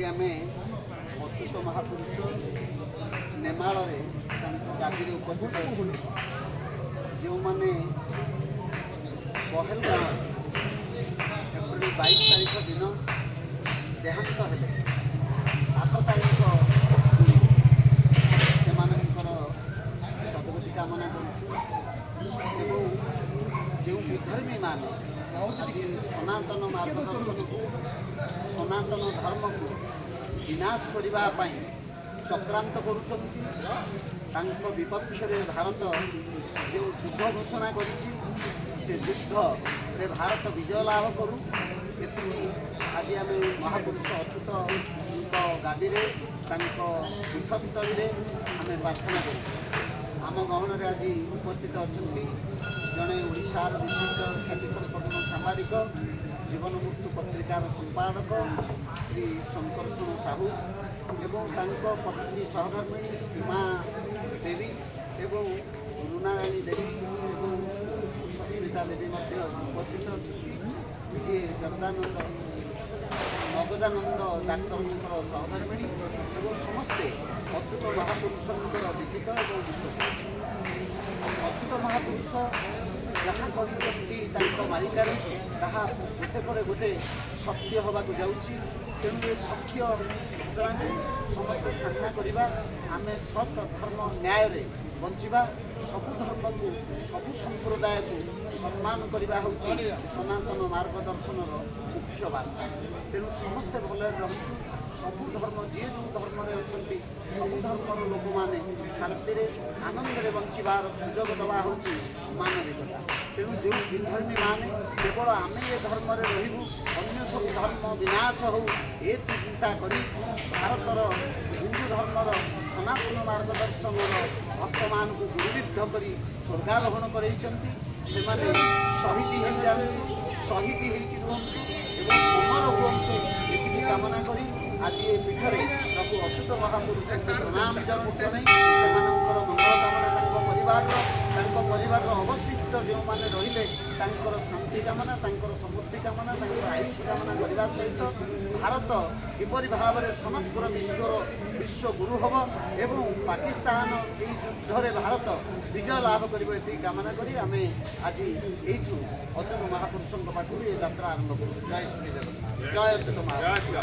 ଆଜି ଆମେ ଅଚ୍ୟୁତ ମହାପୁରୁଷ ନେମାଳରେ ତାଙ୍କ ଗାଦିରେ ଉପସ୍ଥିତ ଅଛୁ। ଯେଉଁମାନେ ପହେଲଗାଁରେ ଏପ୍ରିଲ 22 ତାରିଖ ଦିନ ଦେହାନ୍ତ ହେଲେ, 7 ତାରିଖ ସେମାନଙ୍କର ସଦ୍ଗତି କାମନା କରୁଛୁ। ଏବଂ ଯେଉଁ ବିଧର୍ମୀମାନେ ଆଜି ସନାତନ ମାର୍ଗଦର୍ଶନକୁ, ସନାତନ ଧର୍ମକୁ ବିନାଶ କରିବା ପାଇଁ ଚକ୍ରାନ୍ତ କରୁଛନ୍ତି, ତାଙ୍କ ବିପକ୍ଷରେ ଭାରତ ଯେଉଁ ଯୁଦ୍ଧ ଘୋଷଣା କରିଛି, ସେ ଯୁଦ୍ଧରେ ଭାରତ ବିଜୟ ଲାଭ କରୁ। ଏଥିରୁ ଆଜି ଆମେ ମହାପୁରୁଷ ଅଚ୍ୟୁତଙ୍କ ଗାଦିରେ, ତାଙ୍କ ପୀଠସ୍ଥଳୀରେ ଆମେ ପ୍ରାର୍ଥନା କରୁ। ଆମ ଗହଣରେ ଆଜି ଉପସ୍ଥିତ ଅଛନ୍ତି ଜଣେ ଓଡ଼ିଶାର ବିଶିଷ୍ଟ ଖ୍ୟାତିସମ୍ପନ୍ନ ସାମ୍ବାଦିକ, ଜୀବନ ମୃତ୍ୟୁ ପତ୍ରିକାର ସମ୍ପାଦକ ଶ୍ରୀ ଶଙ୍କର୍ଷଣ ସାହୁ ଏବଂ ତାଙ୍କ ପତ୍ନୀ ସହଧର୍ମିଣୀ ଉମା ଦେବୀ ଏବଂ ରୁନାରାଣୀ ଦେବୀ ଏବଂ ସସ୍ମିତା ଦେବୀ ମଧ୍ୟ ଉପସ୍ଥିତ ଅଛନ୍ତି, ଯିଏ ନଗଦାନନ୍ଦ ଡାକ୍ତରଙ୍କର ସହଧର୍ମିଣୀ ଏବଂ ସମସ୍ତେ ଅଚ୍ୟୁତ ମହାପୁରୁଷଙ୍କର ଦୀକ୍ଷିତ ଏବଂ ବିଶ୍ୱସ୍ତ। ଅଚ୍ୟୁତ ମହାପୁରୁଷ ଯାହା କହିଛନ୍ତି ତାଙ୍କ ମାଳିକାରେ, ତାହା ଗୋଟେ ପରେ ଗୋଟେ ସତ୍ୟ ହେବାକୁ ଯାଉଛି। ତେଣୁ ଏ ସତ୍ୟ ଘଟଣାକୁ ସମସ୍ତେ ସାମ୍ନା କରିବା, ଆମେ ସତ୍ ଧର୍ମ ନ୍ୟାୟରେ ବଞ୍ଚିବା, ସବୁ ଧର୍ମକୁ, ସବୁ ସମ୍ପ୍ରଦାୟକୁ ସମ୍ମାନ କରିବା ହେଉଛି ସନାତନ ମାର୍ଗଦର୍ଶନର ମୁଖ୍ୟ ବାର୍ତ୍ତା। ତେଣୁ ସମସ୍ତେ ଭଲରେ ରହନ୍ତୁ। ସବୁ ଧର୍ମ, ଯିଏ ଯେଉଁ ଧର୍ମରେ ଅଛନ୍ତି, ସବୁ ଧର୍ମର ଲୋକମାନେ ଶାନ୍ତିରେ ଆନନ୍ଦରେ ବଞ୍ଚିବାର ସୁଯୋଗ ଦେବା ହେଉଛି ମାନବିକତା। ତେଣୁ ଯେଉଁ ବିଧର୍ମୀମାନେ କେବଳ ଆମେ ଏ ଧର୍ମରେ ରହିବୁ, ଅନ୍ୟ ସବୁ ଧର୍ମ ବିନାଶ ହେଉ, ଏ ଚିନ୍ତା କରି ଭାରତର ହିନ୍ଦୁ ଧର୍ମର ସନାତନ ମାର୍ଗଦର୍ଶନର ଭକ୍ତମାନଙ୍କୁ ଗୁରୁବିଦ୍ଧ କରି ସ୍ୱର୍ଗାରୋହଣ କରାଇଛନ୍ତି, ସେମାନେ ଶହୀଦ ହେଇଯାଆନ୍ତୁ, ଶହୀଦ ହେଇକି ରୁହନ୍ତୁ ଏବଂ ଅମର ହୁଅନ୍ତୁ, ଏତିକି କାମନା କରି ଆଜି ଏ ପୀଠରେ ପ୍ରଭୁ ଅଚ୍ୟୁତ ମହାପୁରୁଷଙ୍କୁ ପ୍ରଣାମ ଜଣାଇ ସେମାନଙ୍କର ମଙ୍ଗଳ କାମନା, ତାଙ୍କ ପରିବାରର ଅବଶିଷ୍ଟ ଯେଉଁମାନେ ରହିଲେ ତାଙ୍କର ଶାନ୍ତି କାମନା, ତାଙ୍କର ସମୃଦ୍ଧି କାମନା, ତାଙ୍କର ଆୟୁଷ କାମନା କରିବା ସହିତ ଭାରତ କିପରି ଭାବରେ ସମଗ୍ର ବିଶ୍ୱ ଗୁରୁ ହେବ ଏବଂ ପାକିସ୍ତାନ ଏହି ଯୁଦ୍ଧରେ ଭାରତ ବିଜୟ ଲାଭ କରିବ, ଏତିକି କାମନା କରି ଆମେ ଆଜି ଏଇଠୁ ଅଚ୍ୟୁତ ମହାପୁରୁଷଙ୍କ ପାଖରୁ ଏ ଯାତ୍ରା ଆରମ୍ଭ କରୁ। ଜୟ ଶ୍ରୀ ଜଗନ୍ନାଥ, ଜୟ ଅଚ୍ୟୁତ ମହାପୁରୁଷ।